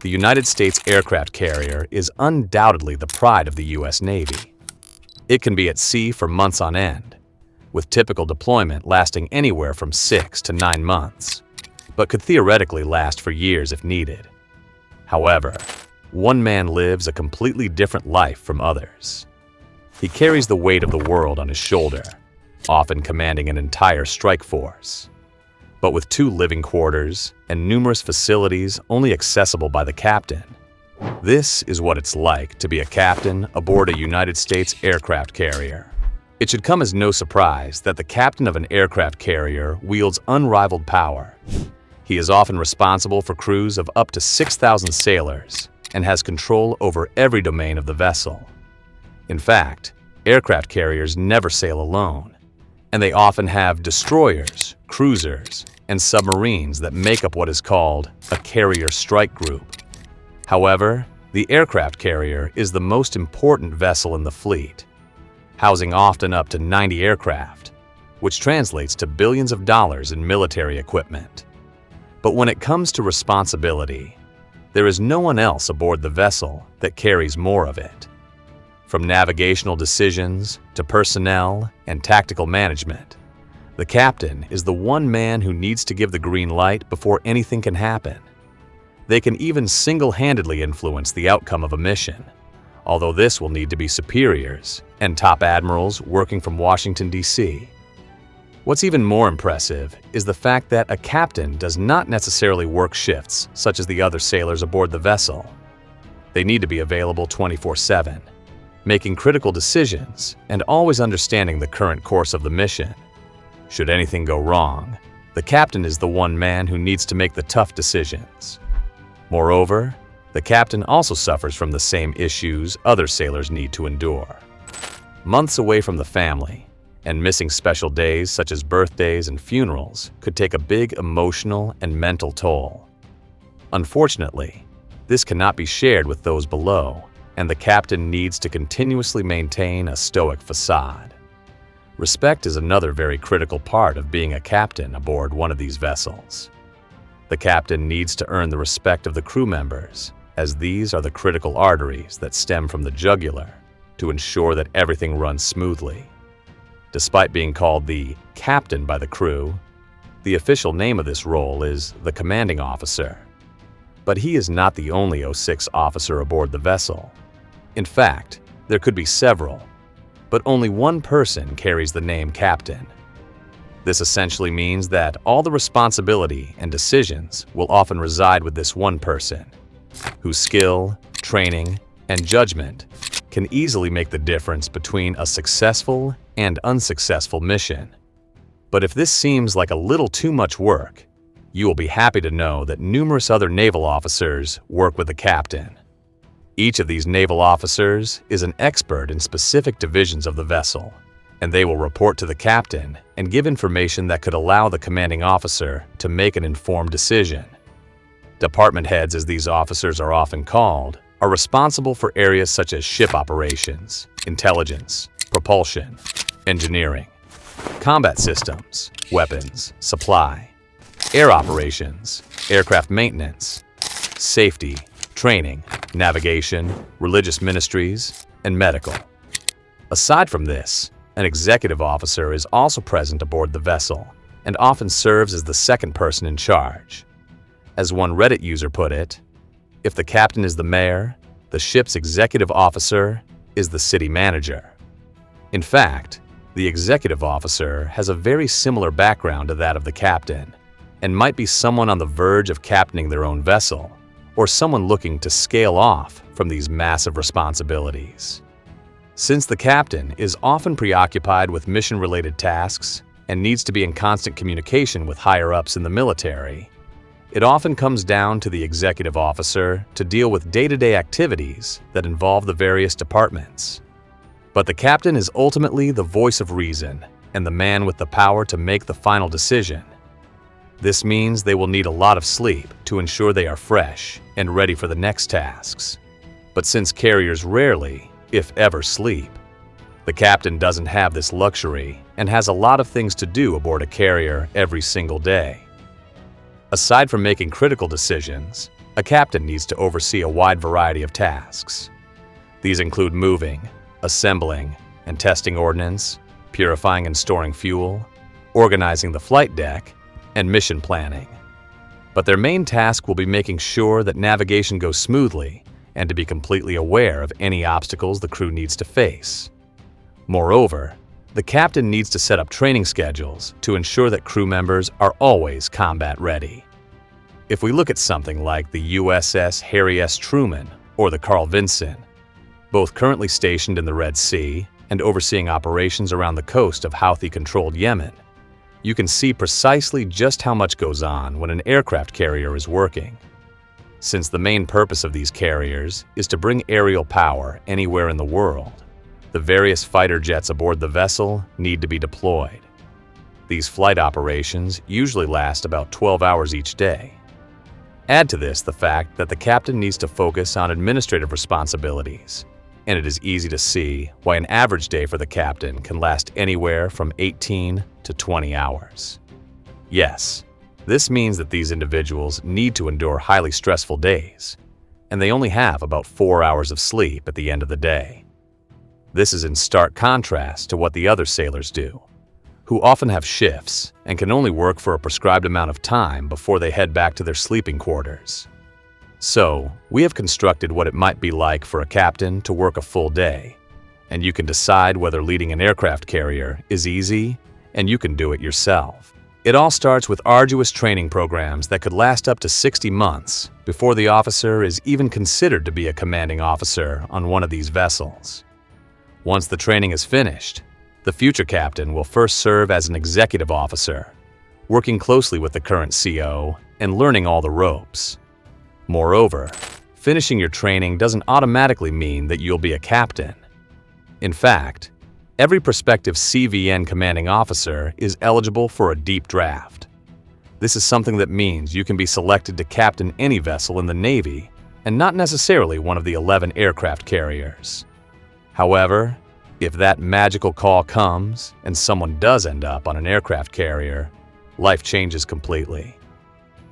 The United States aircraft carrier is undoubtedly the pride of the U.S. Navy. It can be at sea for months on end, with typical deployment lasting anywhere from 6 to 9 months, but could theoretically last for years if needed. However, one man lives a completely different life from others. He carries the weight of the world on his shoulder, often commanding an entire strike force. But with 2 living quarters and numerous facilities only accessible by the captain, this is what it's like to be a captain aboard a United States aircraft carrier. It should come as no surprise that the captain of an aircraft carrier wields unrivaled power. He is often responsible for crews of up to 6,000 sailors and has control over every domain of the vessel. In fact, aircraft carriers never sail alone, and they often have destroyers, cruisers, and submarines that make up what is called a carrier strike group. However, the aircraft carrier is the most important vessel in the fleet, housing often up to 90 aircraft, which translates to billions of dollars in military equipment. But when it comes to responsibility, there is no one else aboard the vessel that carries more of it. From navigational decisions to personnel and tactical management, the captain is the one man who needs to give the green light before anything can happen. They can even single-handedly influence the outcome of a mission, although this will need to be superiors and top admirals working from Washington, D.C. What's even more impressive is the fact that a captain does not necessarily work shifts such as the other sailors aboard the vessel. They need to be available 24/7, making critical decisions and always understanding the current course of the mission. Should anything go wrong, the captain is the one man who needs to make the tough decisions. Moreover, the captain also suffers from the same issues other sailors need to endure. Months away from the family, and missing special days such as birthdays and funerals could take a big emotional and mental toll. Unfortunately, this cannot be shared with those below, and the captain needs to continuously maintain a stoic facade. Respect is another very critical part of being a captain aboard one of these vessels. The captain needs to earn the respect of the crew members, as these are the critical arteries that stem from the jugular to ensure that everything runs smoothly. Despite being called the captain by the crew, the official name of this role is the commanding officer. But he is not the only O6 officer aboard the vessel. In fact, there could be several, but only one person carries the name captain. This essentially means that all the responsibility and decisions will often reside with this one person, whose skill, training, and judgment can easily make the difference between a successful and unsuccessful mission. But if this seems like a little too much work, you will be happy to know that numerous other naval officers work with the captain. Each of these naval officers is an expert in specific divisions of the vessel, and they will report to the captain and give information that could allow the commanding officer to make an informed decision. Department heads, as these officers are often called, are responsible for areas such as ship operations, intelligence, propulsion, engineering, combat systems, weapons, supply, air operations, aircraft maintenance, safety, training, navigation, religious ministries, and medical. Aside from this, an executive officer is also present aboard the vessel and often serves as the second person in charge. As one Reddit user put it, if the captain is the mayor, the ship's executive officer is the city manager. In fact, the executive officer has a very similar background to that of the captain and might be someone on the verge of captaining their own vessel, or someone looking to scale off from these massive responsibilities. Since the captain is often preoccupied with mission-related tasks and needs to be in constant communication with higher-ups in the military, it often comes down to the executive officer to deal with day-to-day activities that involve the various departments. But the captain is ultimately the voice of reason and the man with the power to make the final decision. This means they will need a lot of sleep to ensure they are fresh and ready for the next tasks. But since carriers rarely, if ever, sleep, the captain doesn't have this luxury and has a lot of things to do aboard a carrier every single day. Aside from making critical decisions, A captain needs to oversee a wide variety of tasks. These include moving, assembling, and testing ordnance, purifying and storing fuel, organizing the flight deck, and mission planning. But their main task will be making sure that navigation goes smoothly and to be completely aware of any obstacles the crew needs to face. Moreover, the captain needs to set up training schedules to ensure that crew members are always combat ready. If we look at something like the USS Harry S. Truman or the Carl Vinson, both currently stationed in the Red Sea and overseeing operations around the coast of Houthi-controlled Yemen, you can see precisely just how much goes on when an aircraft carrier is working. Since the main purpose of these carriers is to bring aerial power anywhere in the world, the various fighter jets aboard the vessel need to be deployed. These flight operations usually last about 12 hours each day. Add to this the fact that the captain needs to focus on administrative responsibilities, and it is easy to see why an average day for the captain can last anywhere from 18 to 20 hours. Yes, this means that these individuals need to endure highly stressful days, and they only have about 4 hours of sleep at the end of the day. This is in stark contrast to what the other sailors do, who often have shifts and can only work for a prescribed amount of time before they head back to their sleeping quarters. So, we have constructed what it might be like for a captain to work a full day, and you can decide whether leading an aircraft carrier is easy and you can do it yourself. It all starts with arduous training programs that could last up to 60 months before the officer is even considered to be a commanding officer on one of these vessels. Once the training is finished, the future captain will first serve as an executive officer, working closely with the current CO and learning all the ropes. Moreover, finishing your training doesn't automatically mean that you'll be a captain. In fact, every prospective CVN commanding officer is eligible for a deep draft. This is something that means you can be selected to captain any vessel in the Navy and not necessarily one of the 11 aircraft carriers. However, if that magical call comes and someone does end up on an aircraft carrier, life changes completely.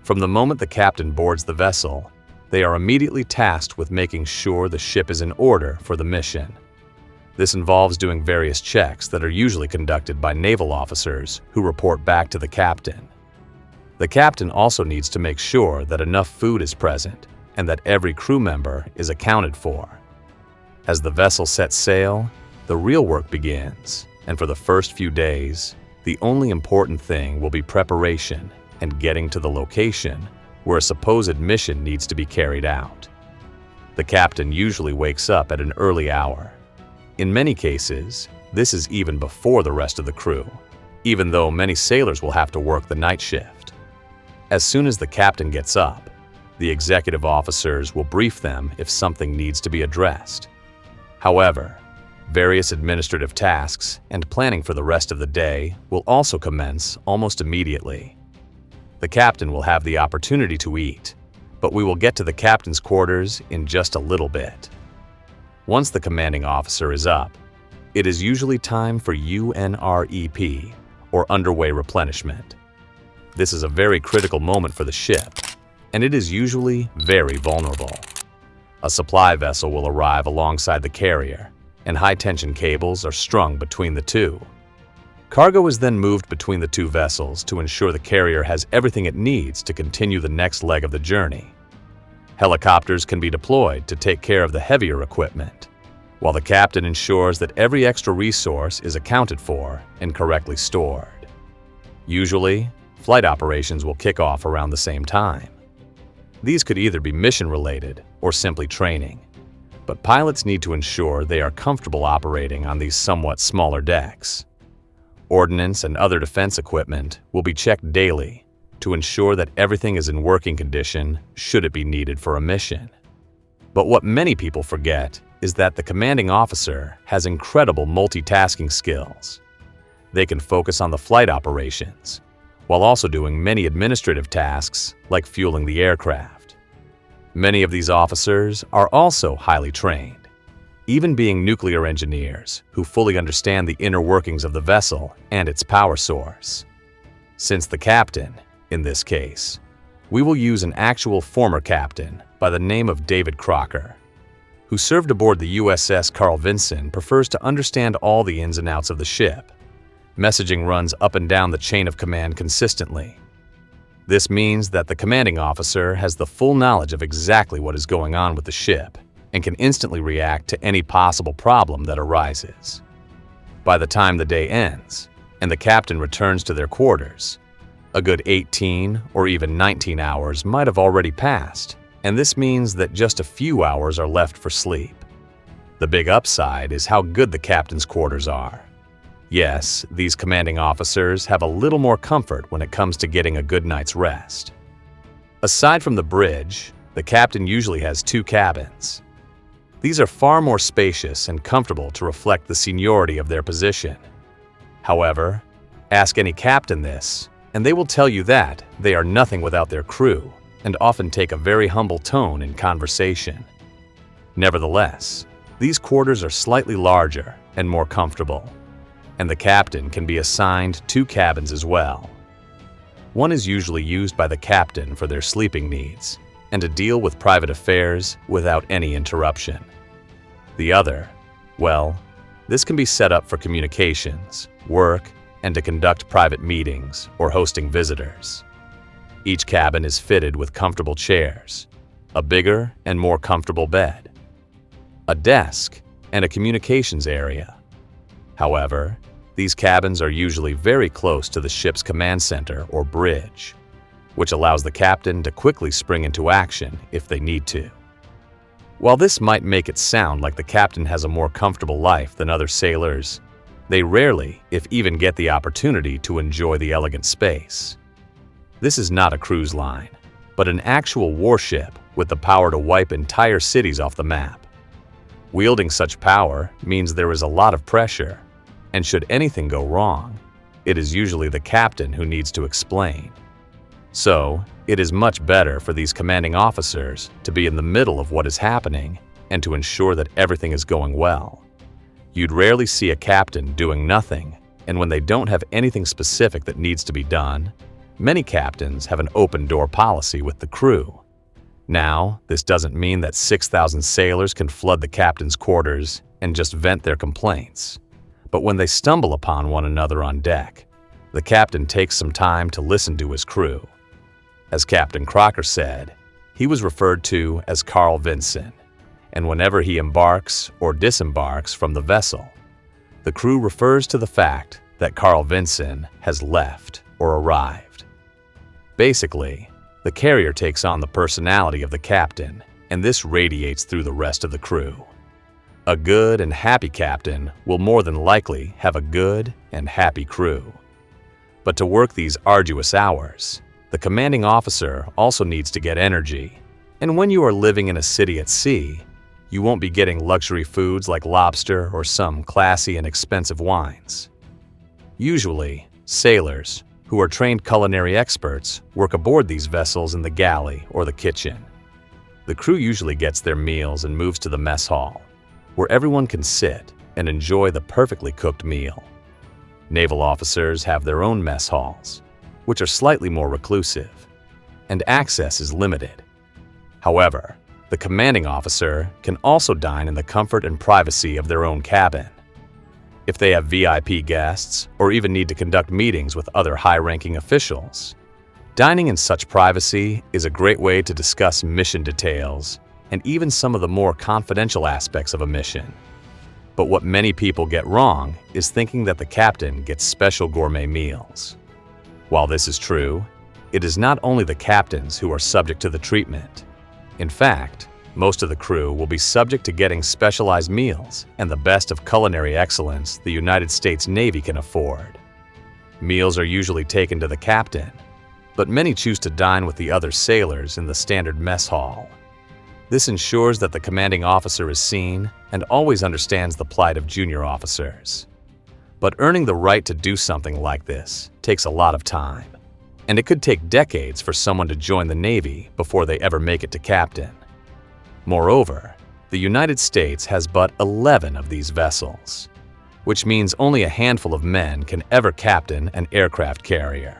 From the moment the captain boards the vessel, they are immediately tasked with making sure the ship is in order for the mission. This involves doing various checks that are usually conducted by naval officers who report back to the captain. The captain also needs to make sure that enough food is present and that every crew member is accounted for. As the vessel sets sail, the real work begins, and for the first few days, the only important thing will be preparation and getting to the location where a supposed mission needs to be carried out. The captain usually wakes up at an early hour. In many cases, this is even before the rest of the crew, even though many sailors will have to work the night shift. As soon as the captain gets up, the executive officers will brief them if something needs to be addressed. However, various administrative tasks and planning for the rest of the day will also commence almost immediately. The captain will have the opportunity to eat, but we will get to the captain's quarters in just a little bit. Once the commanding officer is up, it is usually time for UNREP, or underway replenishment. This is a very critical moment for the ship, and it is usually very vulnerable. A supply vessel will arrive alongside the carrier, and high-tension cables are strung between the two. Cargo is then moved between the two vessels to ensure the carrier has everything it needs to continue the next leg of the journey. Helicopters can be deployed to take care of the heavier equipment, while the captain ensures that every extra resource is accounted for and correctly stored. Usually, flight operations will kick off around the same time. These could either be mission-related or simply training, but pilots need to ensure they are comfortable operating on these somewhat smaller decks. Ordnance and other defense equipment will be checked daily to ensure that everything is in working condition should it be needed for a mission. But what many people forget is that the commanding officer has incredible multitasking skills. They can focus on the flight operations, while also doing many administrative tasks like fueling the aircraft. Many of these officers are also highly trained, even being nuclear engineers who fully understand the inner workings of the vessel and its power source. Since the captain, in this case, We will use an actual former captain by the name of David Crocker, who served aboard the USS Carl Vinson, prefers to understand all the ins and outs of the ship. Messaging runs up and down the chain of command consistently. This means that the commanding officer has the full knowledge of exactly what is going on with the ship and can instantly react to any possible problem that arises. By the time the day ends and the captain returns to their quarters, a good 18 or even 19 hours might have already passed, and this means that just a few hours are left for sleep. The big upside is how good the captain's quarters are. Yes, these commanding officers have a little more comfort when it comes to getting a good night's rest. Aside from the bridge, the captain usually has 2 cabins. These are far more spacious and comfortable to reflect the seniority of their position. However, ask any captain this, and they will tell you that they are nothing without their crew and often take a very humble tone in conversation. Nevertheless, these quarters are slightly larger and more comfortable, and the captain can be assigned 2 cabins as well. One is usually used by the captain for their sleeping needs and to deal with private affairs without any interruption. The other, well, this can be set up for communications, work, and to conduct private meetings or hosting visitors. Each cabin is fitted with comfortable chairs, a bigger and more comfortable bed, a desk, and a communications area. However, these cabins are usually very close to the ship's command center or bridge, which allows the captain to quickly spring into action if they need to. While this might make it sound like the captain has a more comfortable life than other sailors, they rarely, if even, get the opportunity to enjoy the elegant space. This is not a cruise line, but an actual warship with the power to wipe entire cities off the map. Wielding such power means there is a lot of pressure, and should anything go wrong, it is usually the captain who needs to explain. So, it is much better for these commanding officers to be in the middle of what is happening and to ensure that everything is going well. You'd rarely see a captain doing nothing, and when they don't have anything specific that needs to be done, many captains have an open-door policy with the crew. Now, this doesn't mean that 6,000 sailors can flood the captain's quarters and just vent their complaints. But when they stumble upon one another on deck, the captain takes some time to listen to his crew. As Captain Crocker said, he was referred to as Carl Vinson, and whenever he embarks or disembarks from the vessel, the crew refers to the fact that Carl Vinson has left or arrived. Basically, the carrier takes on the personality of the captain, and this radiates through the rest of the crew. A good and happy captain will more than likely have a good and happy crew. But to work these arduous hours, the commanding officer also needs to get energy. And when you are living in a city at sea, you won't be getting luxury foods like lobster or some classy and expensive wines. Usually, sailors, who are trained culinary experts, work aboard these vessels in the galley or the kitchen. The crew usually gets their meals and moves to the mess hall, where everyone can sit and enjoy the perfectly cooked meal. Naval officers have their own mess halls, which are slightly more reclusive, and access is limited. However, the commanding officer can also dine in the comfort and privacy of their own cabin. If they have VIP guests or even need to conduct meetings with other high-ranking officials, dining in such privacy is a great way to discuss mission details and even some of the more confidential aspects of a mission. But what many people get wrong is thinking that the captain gets special gourmet meals. While this is true, it is not only the captains who are subject to the treatment. In fact, most of the crew will be subject to getting specialized meals and the best of culinary excellence the United States Navy can afford. Meals are usually taken to the captain, but many choose to dine with the other sailors in the standard mess hall. This ensures that the commanding officer is seen and always understands the plight of junior officers. But earning the right to do something like this takes a lot of time, and it could take decades for someone to join the Navy before they ever make it to captain. Moreover, the United States has but 11 of these vessels, which means only a handful of men can ever captain an aircraft carrier.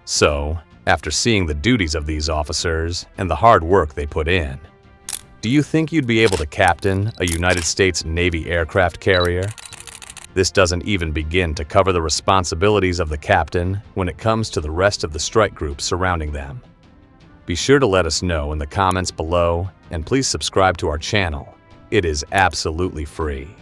So, After seeing the duties of these officers and the hard work they put in, do you think you'd be able to captain a United States Navy aircraft carrier? This doesn't even begin to cover the responsibilities of the captain when it comes to the rest of the strike group surrounding them. Be sure to let us know in the comments below, and please subscribe to our channel. It is absolutely free.